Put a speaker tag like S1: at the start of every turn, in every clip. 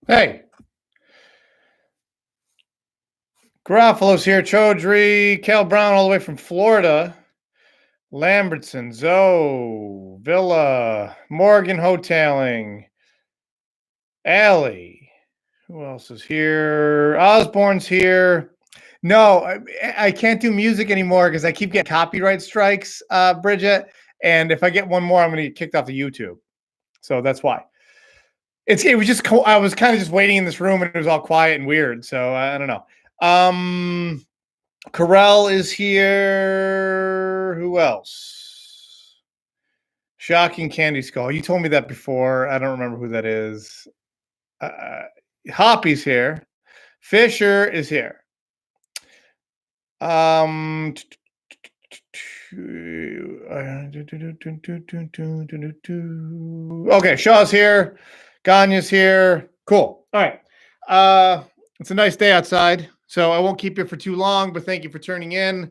S1: Hey, Garofalo's here. Chaudhry, Cal Brown, all the way from Florida. Lambertson, Zoe, Villa, Morgan Hoteling, Allie. Who else is here? Osborne's here. No, I can't do music anymore because I keep getting copyright strikes, Bridget. And if I get one more, I'm going to get kicked off the YouTube. So that's why. It was just I was kind of just waiting in this room and it was all quiet and weird. So I don't know. Carell is here. Who else? Shocking Candy Skull. You told me that before. I don't remember who that is. Hoppy's here. Fisher is here. Okay, Shaw's here. Ganya's here. Cool. All right. It's a nice day outside, so I won't keep you for too long, but thank you for turning in.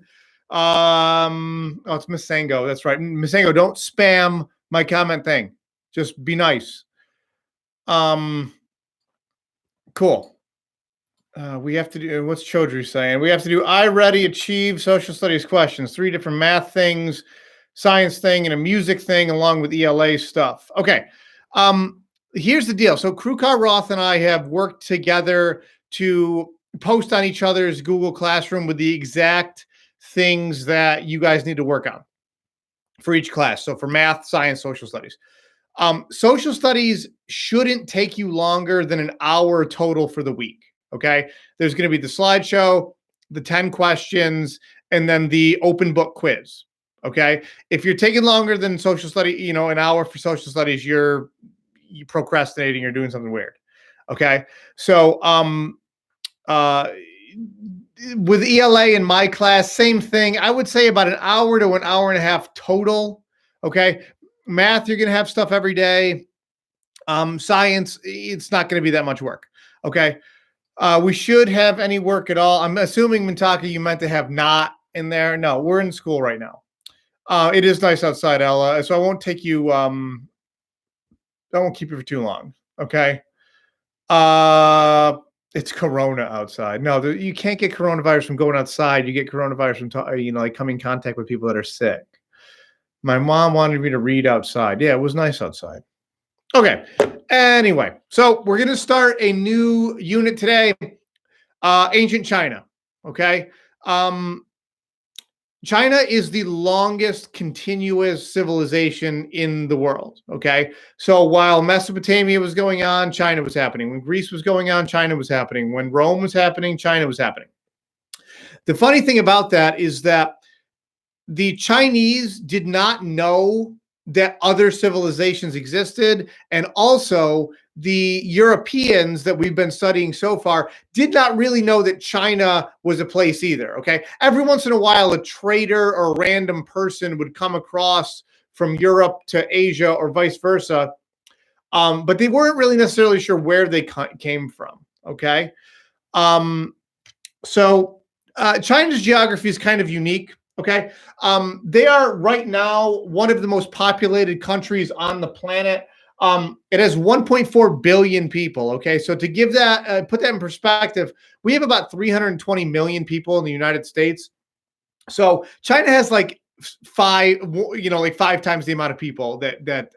S1: It's Miss Sango. That's right. Miss Sango, don't spam my comment thing. Just be nice. Cool. We have to do, what's Chaudhry saying? We have to do iReady, Achieve, social studies questions, 3 different math things, science thing, and a music thing, along with ELA stuff. Okay. Here's the deal. So Krukar Roth and I have worked together to post on each other's Google Classroom with the exact things that you guys need to work on for each class. So for math, science, social studies. Social studies shouldn't take you longer than an hour total for the week. Okay. There's going to be the slideshow, the 10 questions, and then the open book quiz. Okay. If you're taking longer than social study, an hour for social studies, you're procrastinating or doing something weird. Okay. So, with ELA in my class, same thing. I would say about an hour to an hour and a half total. Okay. Math, you're going to have stuff every day. Science, it's not going to be that much work. Okay. We should have any work at all. I'm assuming, Mintaka, you meant to have not in there. No, we're in school right now. It is nice outside, Ella. So I won't take you, I won't keep you for too long. Okay. It's Corona outside. No, you can't get coronavirus from going outside. You get coronavirus from, like coming in contact with people that are sick. My mom wanted me to read outside. Yeah, it was nice outside. Okay. Anyway, so we're going to start a new unit today. Ancient China. Okay. China is the longest continuous civilization in the world. Okay. So while Mesopotamia was going on, China was happening. When Greece was going on, China was happening. When Rome was happening, China was happening. The funny thing about that is that the Chinese did not know that other civilizations existed. And also the Europeans that we've been studying so far did not really know that China was a place either. Okay. Every once in a while, a trader or a random person would come across from Europe to Asia or vice versa. But they weren't really necessarily sure where they came from. Okay. So China's geography is kind of unique. Okay. They are right now one of the most populated countries on the planet. It has 1.4 billion people. Okay. So to give that, put that in perspective, we have about 320 million people in the United States. So China has like 5 times the amount of people that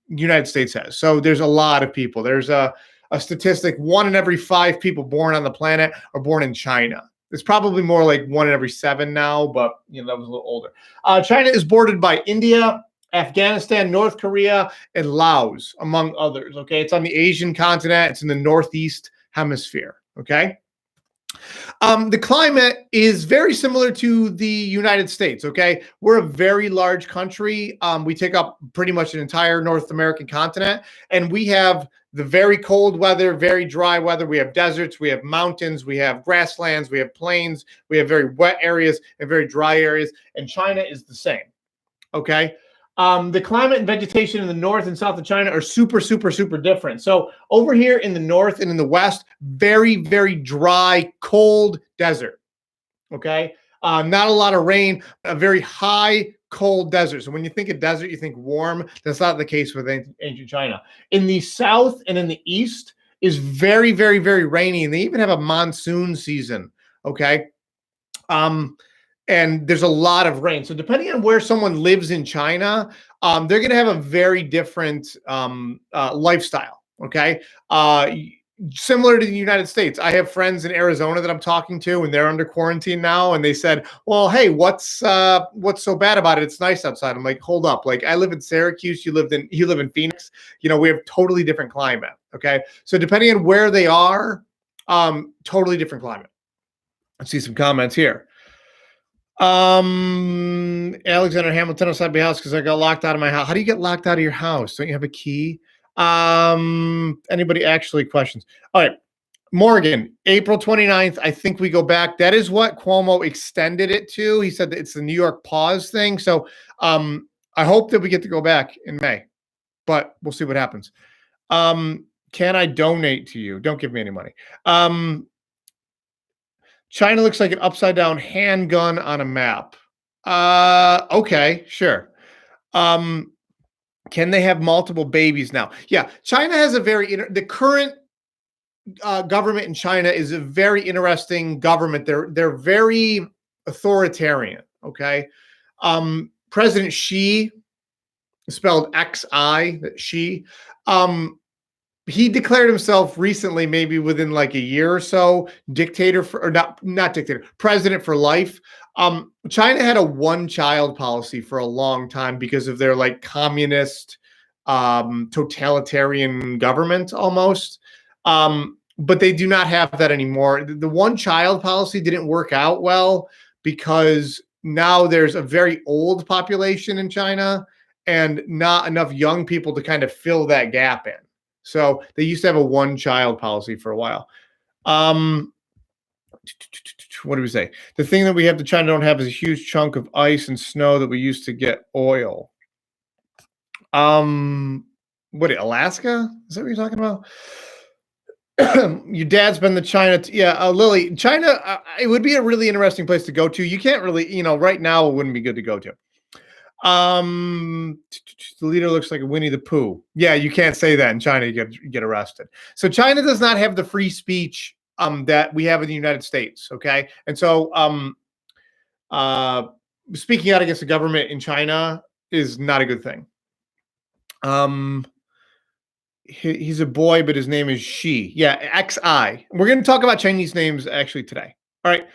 S1: United States has. So there's a lot of people. There's a statistic, 1 in every 5 people born on the planet are born in China. It's probably more like 1 in every 7 now, but that was a little older. China is bordered by India, Afghanistan, North Korea, and Laos, among others. Okay, it's on the Asian continent. It's in the northeast hemisphere. Okay. The climate is very similar to the United States. Okay, we're a very large country. We take up pretty much an entire North American continent, and we have the very cold weather, very dry weather. We have deserts, we have mountains, we have grasslands, we have plains, we have very wet areas and very dry areas. And China is the same. Okay. The climate and vegetation in the north and south of China are super, super, super different. So over here in the north and in the west, very, very dry, cold desert. Okay. Not a lot of rain, a very high, cold desert. So when you think of desert, you think warm. That's not the case with ancient China. In the south and in the east, is very, very, very rainy, and they even have a monsoon season. Okay. Um, and there's a lot of rain. So depending on where someone lives in China, they're going to have a very different lifestyle. Okay. Similar to the United States. I have friends in Arizona that I'm talking to, and they're under quarantine now. And they said, "Well, hey, what's so bad about it? It's nice outside." I'm like, "Hold up! Like, I live in Syracuse. You live in Phoenix. We have totally different climate. Okay, so depending on where they are, totally different climate." Let's see some comments here. Alexander Hamilton outside my house because I got locked out of my house. How do you get locked out of your house? Don't you have a key? Anybody actually questions? All right. Morgan, April 29th. I think we go back. That is what Cuomo extended it to. He said that it's the New York pause thing. So I hope that we get to go back in May, but we'll see what happens. Can I donate to you? Don't give me any money. China looks like an upside down handgun on a map. Okay, sure. Can they have multiple babies now? Yeah, China has the current government in China is a very interesting government. They're very authoritarian. Okay, President Xi, spelled Xi, Xi. He declared himself recently, maybe within like a year or so, dictator for, or not dictator, president for life. China had a one-child policy for a long time because of their like communist, totalitarian government almost. But they do not have that anymore. The one-child policy didn't work out well because now there's a very old population in China and not enough young people to kind of fill that gap in. So they used to have a one-child policy for a while. What do we say? The thing that we have to China don't have is a huge chunk of ice and snow that we used to get oil. What, Alaska? Is that what you're talking about? Your dad's been to China. Lily, China, it would be a really interesting place to go to. You can't really, right now it wouldn't be good to go to. The leader looks like a Winnie the Pooh. Yeah, you can't say that in China. You get arrested. So China does not have the free speech that we have in the United States. Okay, and so speaking out against the government in China is not a good thing. He's a boy, but his name is Xi. Yeah, XI. We're going to talk about Chinese names actually today. All right.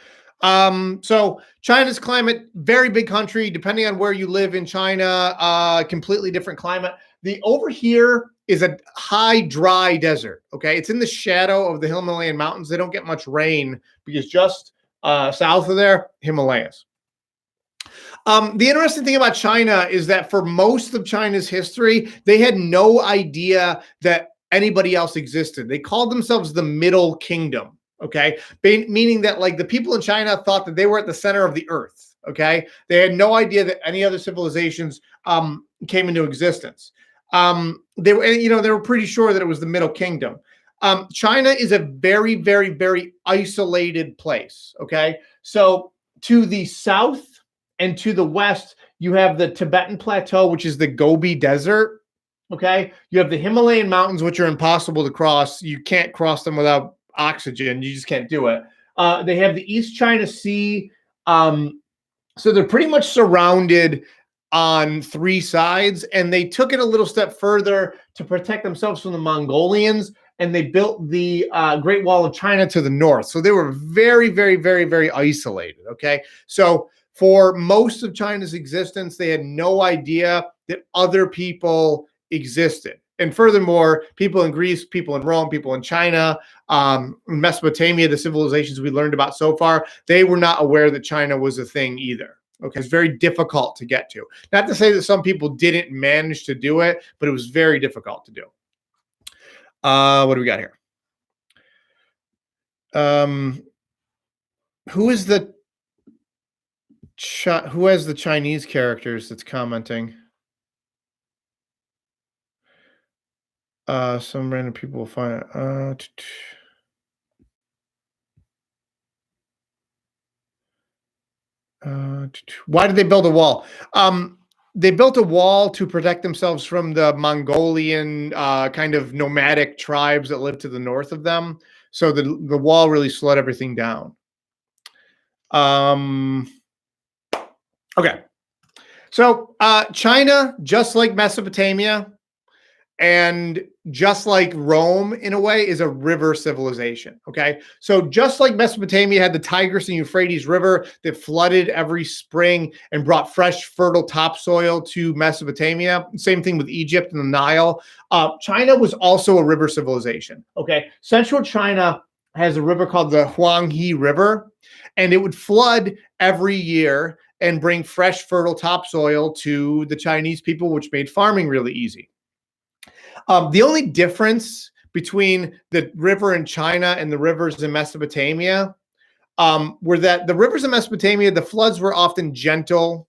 S1: So China's climate, very big country, depending on where you live in China, completely different climate. The over here is a high, dry desert. Okay. It's in the shadow of the Himalayan mountains. They don't get much rain because just south of there, Himalayas. The interesting thing about China is that for most of China's history, they had no idea that anybody else existed. They called themselves the Middle Kingdom. Okay, meaning that like the people in China thought that they were at the center of the earth. Okay, they had no idea that any other civilizations came into existence. They were pretty sure that it was the Middle Kingdom. China is a very, very, very isolated place. Okay, so to the south and to the west, you have the Tibetan Plateau, which is the Gobi Desert. Okay, you have the Himalayan mountains, which are impossible to cross. You can't cross them without oxygen. You just can't do it. They have the East China Sea. So they're pretty much surrounded on three sides, and they took it a little step further to protect themselves from the Mongolians, and they built the Great Wall of China to the north. So they were very, very, very, very isolated. Okay, so for most of China's existence, they had no idea that other people existed. And furthermore, people in Greece, people in Rome, people in China, Mesopotamia, the civilizations we learned about so far, they were not aware that China was a thing either. Okay, it's very difficult to get to. Not to say that some people didn't manage to do it, but it was very difficult to do. What do we got here? Who has the Chinese characters that's commenting? Some random people will find it. Why did they build a wall? They built a wall to protect themselves from the Mongolian kind of nomadic tribes that live to the north of them. So the wall really slowed everything down. Okay. So China, just like Mesopotamia, and just like Rome, in a way, is a river civilization. Okay. So just like Mesopotamia had the Tigris and Euphrates River that flooded every spring and brought fresh, fertile topsoil to Mesopotamia. Same thing with Egypt and the Nile. China was also a river civilization. Okay. Central China has a river called the Huanghe River, and it would flood every year and bring fresh, fertile topsoil to the Chinese people, which made farming really easy. The only difference between the river in China and the rivers in Mesopotamia were that the rivers in Mesopotamia, the floods were often gentle.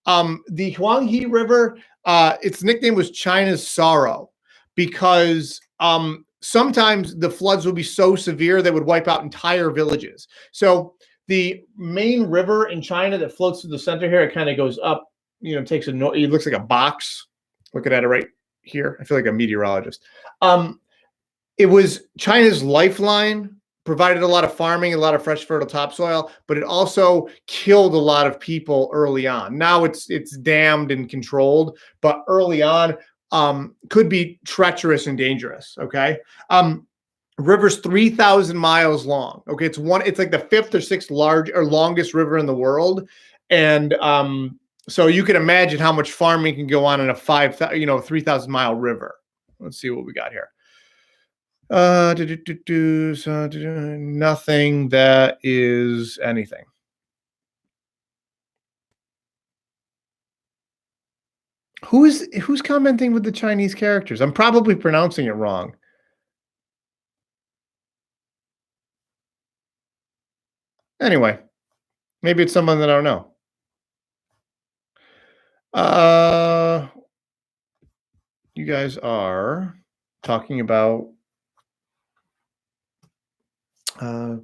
S1: The Huanghe River, its nickname was China's Sorrow because sometimes the floods would be so severe they would wipe out entire villages. So the main river in China that floats through the center here, it kind of goes up, takes it looks like a box. Looking at it right here. I feel like a meteorologist. It was China's lifeline, provided a lot of farming, a lot of fresh, fertile topsoil, but it also killed a lot of people early on. Now it's dammed and controlled, but early on could be treacherous and dangerous. Okay. River's 3,000 miles long. Okay. It's like the fifth or sixth longest river in the world. And so you can imagine how much farming can go on in a 3,000 mile river. Let's see what we got here. Nothing that is anything. Who's commenting with the Chinese characters? I'm probably pronouncing it wrong. Anyway, maybe it's someone that I don't know. You guys are talking about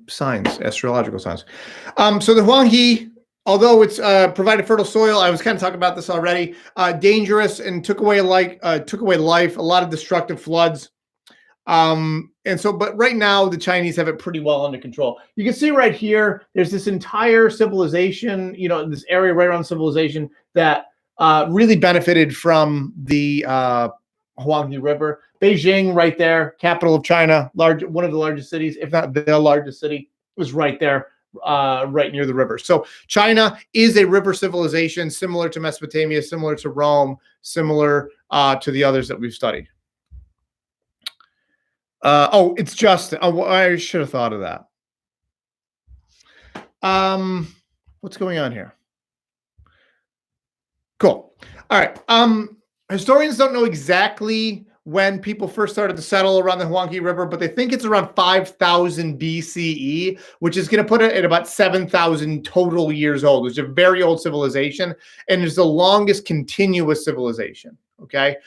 S1: signs, astrological signs. So the Huanghe, although it's provided fertile soil, I was kind of talking about this already. Dangerous and took away life. A lot of destructive floods. But right now the Chinese have it pretty well under control. You can see right here, there's this entire civilization, this area right around civilization that really benefited from the Huanghe River. Beijing, right there, capital of China, one of the largest cities, if not the largest city, was right there, right near the river. So China is a river civilization, similar to Mesopotamia, similar to Rome, similar to the others that we've studied. It's Justin. Oh, I should have thought of that. What's going on here? Cool. All right. Historians don't know exactly when people first started to settle around the Huanghe River, but they think it's around 5,000 BCE, which is going to put it at about 7,000 total years old. It's a very old civilization, and it's the longest continuous civilization. Okay.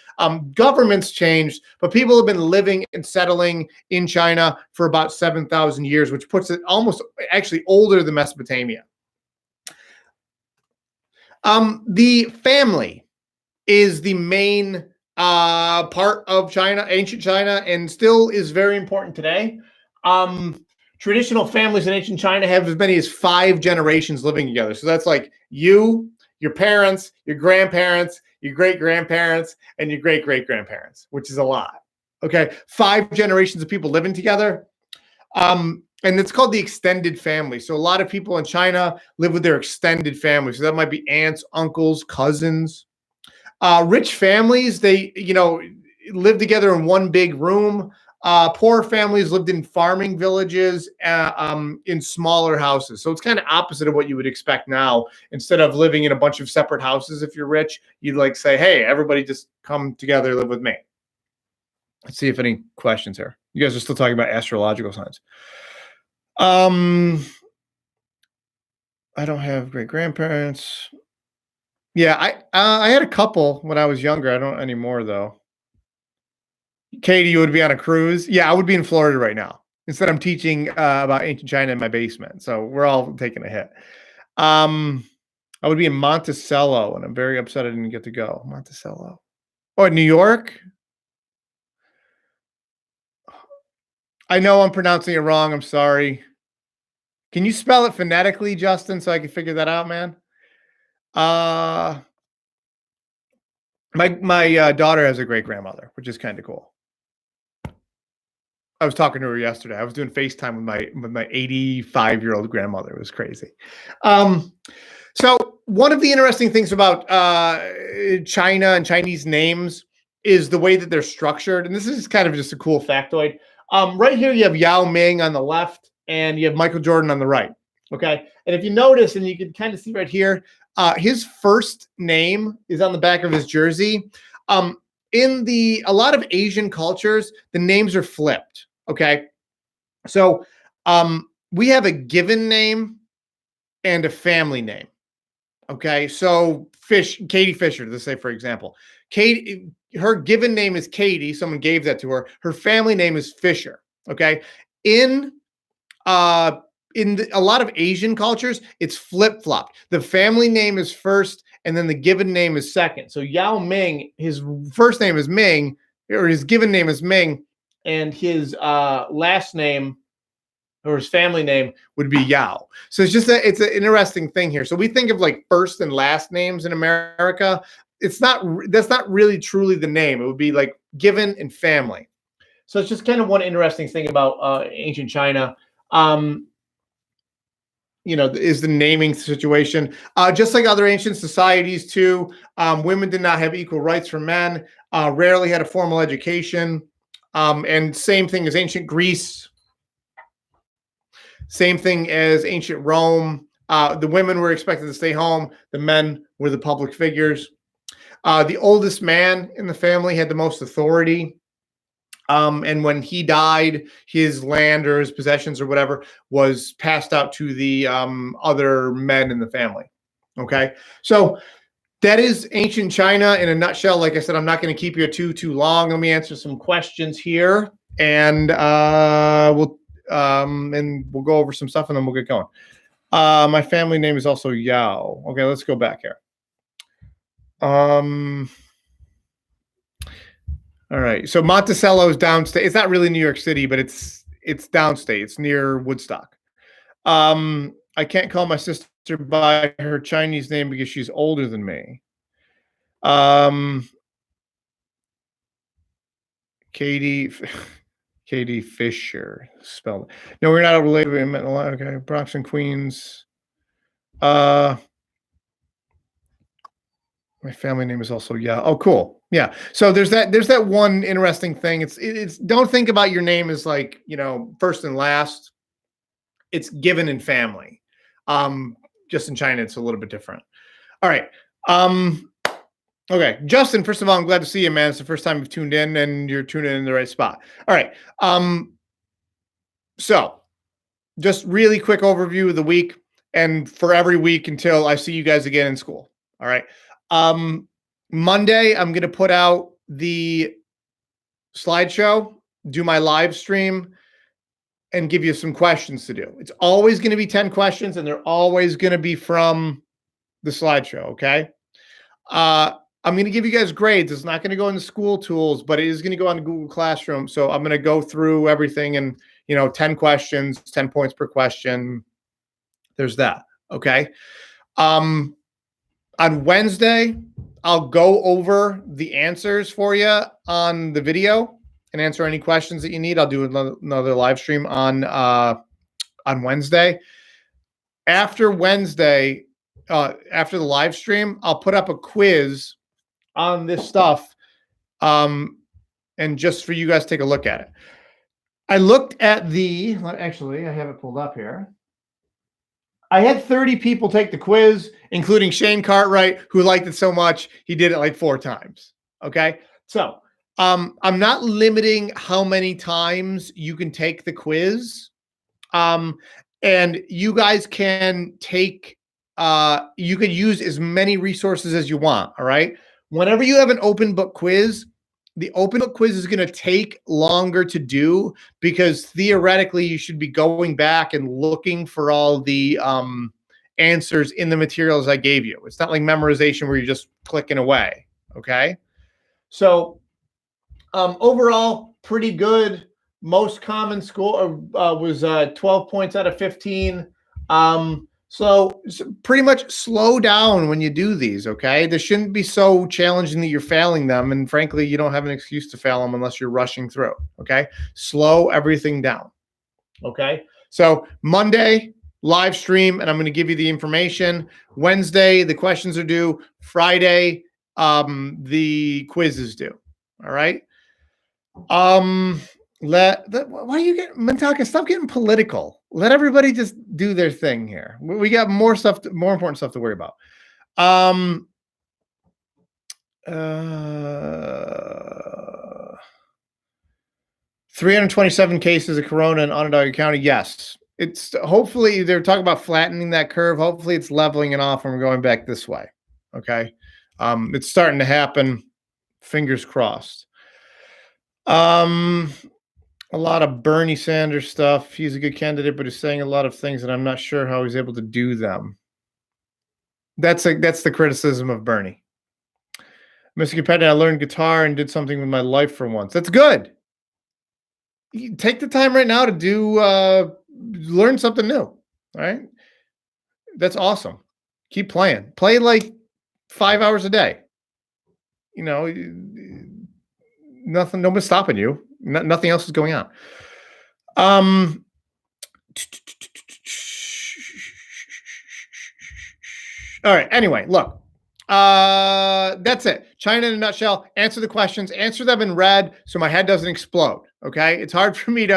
S1: Governments changed, but people have been living and settling in China for about 7,000 years, which puts it almost actually older than Mesopotamia. The family is the main part of China, ancient China, and still is very important today. Traditional families in ancient China have as many as 5 generations living together. So that's like you, your parents, your grandparents, your great-grandparents, and your great-great-grandparents, which is a lot. Okay, 5 generations of people living together. And it's called the extended family. So a lot of people in China live with their extended family. So that might be aunts, uncles, cousins. Rich families, they, live together in one big room. Poor families lived in farming villages, in smaller houses. So it's kind of opposite of what you would expect now. Instead of living in a bunch of separate houses, if you're rich, you'd like say, hey, everybody just come together, live with me. Let's see if any questions here. You guys are still talking about astrological signs. I don't have great grandparents. Yeah, I had a couple when I was younger. I don't anymore though. Katie, you would be on a cruise? Yeah, I would be in Florida right now. Instead, I'm teaching about ancient China in my basement. So we're all taking a hit. I would be in Monticello, and I'm very upset I didn't get to go. Monticello. Oh, New York? I know I'm pronouncing it wrong. I'm sorry. Can you spell it phonetically, Justin, so I can figure that out, man? My daughter has a great grandmother, which is kind of cool. I was talking to her yesterday. I was doing FaceTime with my 85-year-old grandmother. It was crazy. So one of the interesting things about China and Chinese names is the way that they're structured, and this is kind of just a cool factoid. Right here, you have Yao Ming on the left, and you have Michael Jordan on the right. Okay, and if you notice, and you can kind of see right here, his first name is on the back of his jersey. In a lot of Asian cultures, the names are flipped. Okay, so we have a given name and a family name. Okay, so Katie Fisher, let's say, for example, her given name is Katie. Someone gave that to her. Her family name is Fisher. Okay, in a lot of Asian cultures, it's flip flopped. The family name is first, and then the given name is second. So Yao Ming, his first name is Ming, or his given name is Ming, and his last name or his family name would be Yao. So it's an interesting thing here. So we think of like first and last names in America. That's not really truly the name. It would be like given and family. So it's just kind of one interesting thing about ancient China. Is the naming situation. Just like other ancient societies too, women did not have equal rights for men, rarely had a formal education, and same thing as ancient Greece, same thing as ancient Rome. The women were expected to stay home. The men were the public figures. The oldest man in the family had the most authority. And when he died, his land or his possessions or whatever was passed out to the other men in the family. Okay, so that is ancient China in a nutshell. Like I said, I'm not going to keep you too long. Let me answer some questions here, and we'll go over some stuff, and then we'll get going. My family name is also Yao. Okay, let's go back here. All right. So Monticello is downstate. It's not really New York City, but it's downstate. It's near Woodstock. I can't call my sister by her Chinese name because she's older than me. Katie Fisher spelled. No, we're not related. We met a lot. Okay, Bronx and Queens. My family name is also Oh, cool. Yeah. So there's that one interesting thing. It's don't think about your name as like, first and last. It's given in family. Just in China, it's a little bit different. All right. Okay. Justin, first of all, I'm glad to see you, man. It's the first time you've tuned in, and you're tuning in the right spot. All right. So just really quick overview of the week and for every week until I see you guys again in school. All right. Monday, I'm going to put out the slideshow, do my live stream, and give you some questions to do. It's always going to be 10 questions, and they're always going to be from the slideshow. Okay. I'm going to give you guys grades. It's not going to go in the school tools, but it is going to go on Google Classroom. So I'm going to go through everything and, 10 questions, 10 points per question. There's that. Okay. On Wednesday, I'll go over the answers for you on the video and answer any questions that you need. I'll do another live stream on Wednesday. After Wednesday, after the live stream, I'll put up a quiz on this stuff, and just for you guys to take a look at it. I looked at actually, I have it pulled up here. I had 30 people take the quiz, including Shane Cartwright, who liked it so much, he did it like 4 times. Okay. So I'm not limiting how many times you can take the quiz. And you guys can take, you can use as many resources as you want. All right. Whenever you have an open book quiz, the open book quiz is going to take longer to do because theoretically you should be going back and looking for all the answers in the materials I gave you. It's not like memorization where you're just clicking away. Okay. So overall, pretty good. Most common score was 12 points out of 15. So pretty much slow down when you do these, okay? This shouldn't be so challenging that you're failing them. And frankly, you don't have an excuse to fail them unless you're rushing through, okay? Slow everything down, okay? So Monday, live stream, and I'm going to give you the information. Wednesday, the questions are due. Friday, the quiz is due, all right? Why you get Mintaka? Stop getting political. Let everybody just do their thing here. We got more stuff, more important stuff to worry about. 327 cases of corona in Onondaga County. Yes, it's hopefully they're talking about flattening that curve. Hopefully, it's leveling it off and we're going back this way. Okay, it's starting to happen. Fingers crossed. A lot of Bernie Sanders stuff. He's a good candidate, but he's saying a lot of things, and I'm not sure how he's able to do them. That's the criticism of Bernie. Mr. Competitor, I learned guitar and did something with my life for once. That's good. You take the time right now to learn something new. All right. That's awesome. Keep playing. Play like 5 hours a day. You know, nobody's stopping you. Nothing else is going on. All right. Anyway, look. That's it. China in a nutshell. Answer the questions. Answer them in red so my head doesn't explode. Okay. It's hard for me to,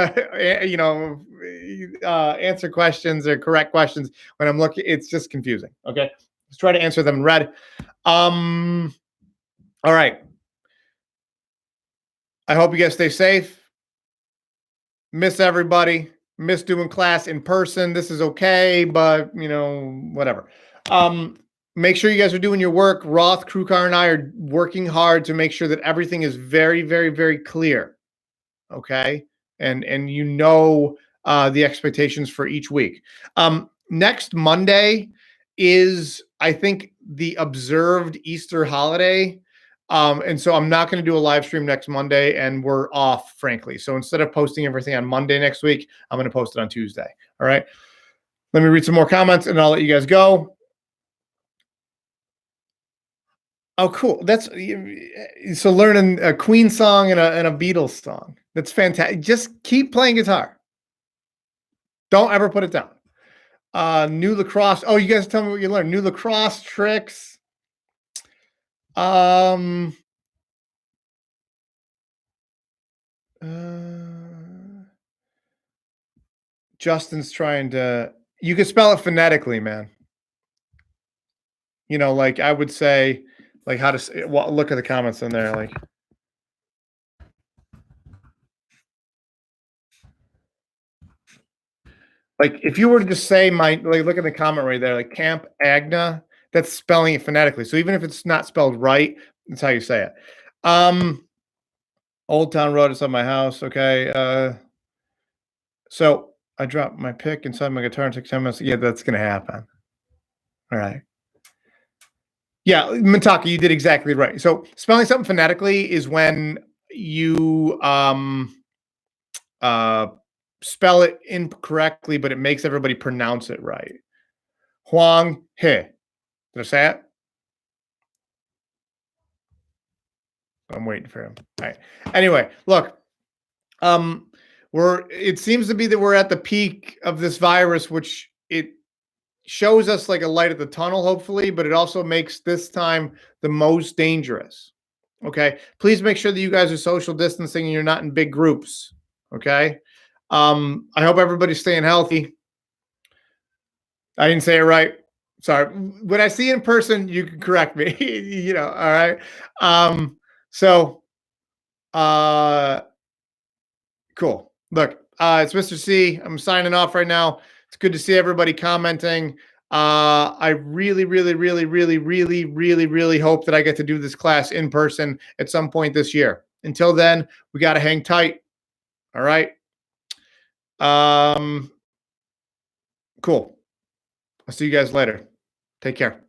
S1: answer questions or correct questions when I'm looking. It's just confusing. Okay. Let's try to answer them in red. All right. I hope you guys stay safe. Miss everybody. Miss doing class in person. This is okay, but whatever. Make sure you guys are doing your work. Roth, Krukar, and I are working hard to make sure that everything is very, very, very clear. Okay, and the expectations for each week. Next Monday is, I think, the observed Easter holiday. And so I'm not going to do a live stream next Monday, and we're off, frankly. So instead of posting everything on Monday next week, I'm going to post it on Tuesday. All right. Let me read some more comments and I'll let you guys go. Oh, cool. That's so learning a Queen song and a Beatles song. That's fantastic. Just keep playing guitar. Don't ever put it down. New lacrosse. Oh, you guys tell me what you learned. New lacrosse tricks. Justin's trying to, you can spell it phonetically, man. Like I would say, like how to say, well, look at the comments in there. Like if you were to just say look at the comment right there, like Camp Agna, that's spelling it phonetically. So even if it's not spelled right, that's how you say it. Old Town Road is on my house. Okay. So I dropped my pick inside my guitar and took 10 minutes. Yeah, that's going to happen. All right. Yeah, Mintaka, you did exactly right. So spelling something phonetically is when you spell it incorrectly, but it makes everybody pronounce it right. Huang He. Did I say it? I'm waiting for him. All right. Anyway, look. It seems to be that we're at the peak of this virus, which it shows us like a light at the tunnel, hopefully, but it also makes this time the most dangerous. Okay. Please make sure that you guys are social distancing and you're not in big groups. Okay. I hope everybody's staying healthy. I didn't say it right. Sorry. When I see you in person, you can correct me. All right. Cool. Look, it's Mr. C. I'm signing off right now. It's good to see everybody commenting. I really, really, really, really, really, really, really hope that I get to do this class in person at some point this year. Until then, we got to hang tight. All right. Cool. I'll see you guys later. Take care.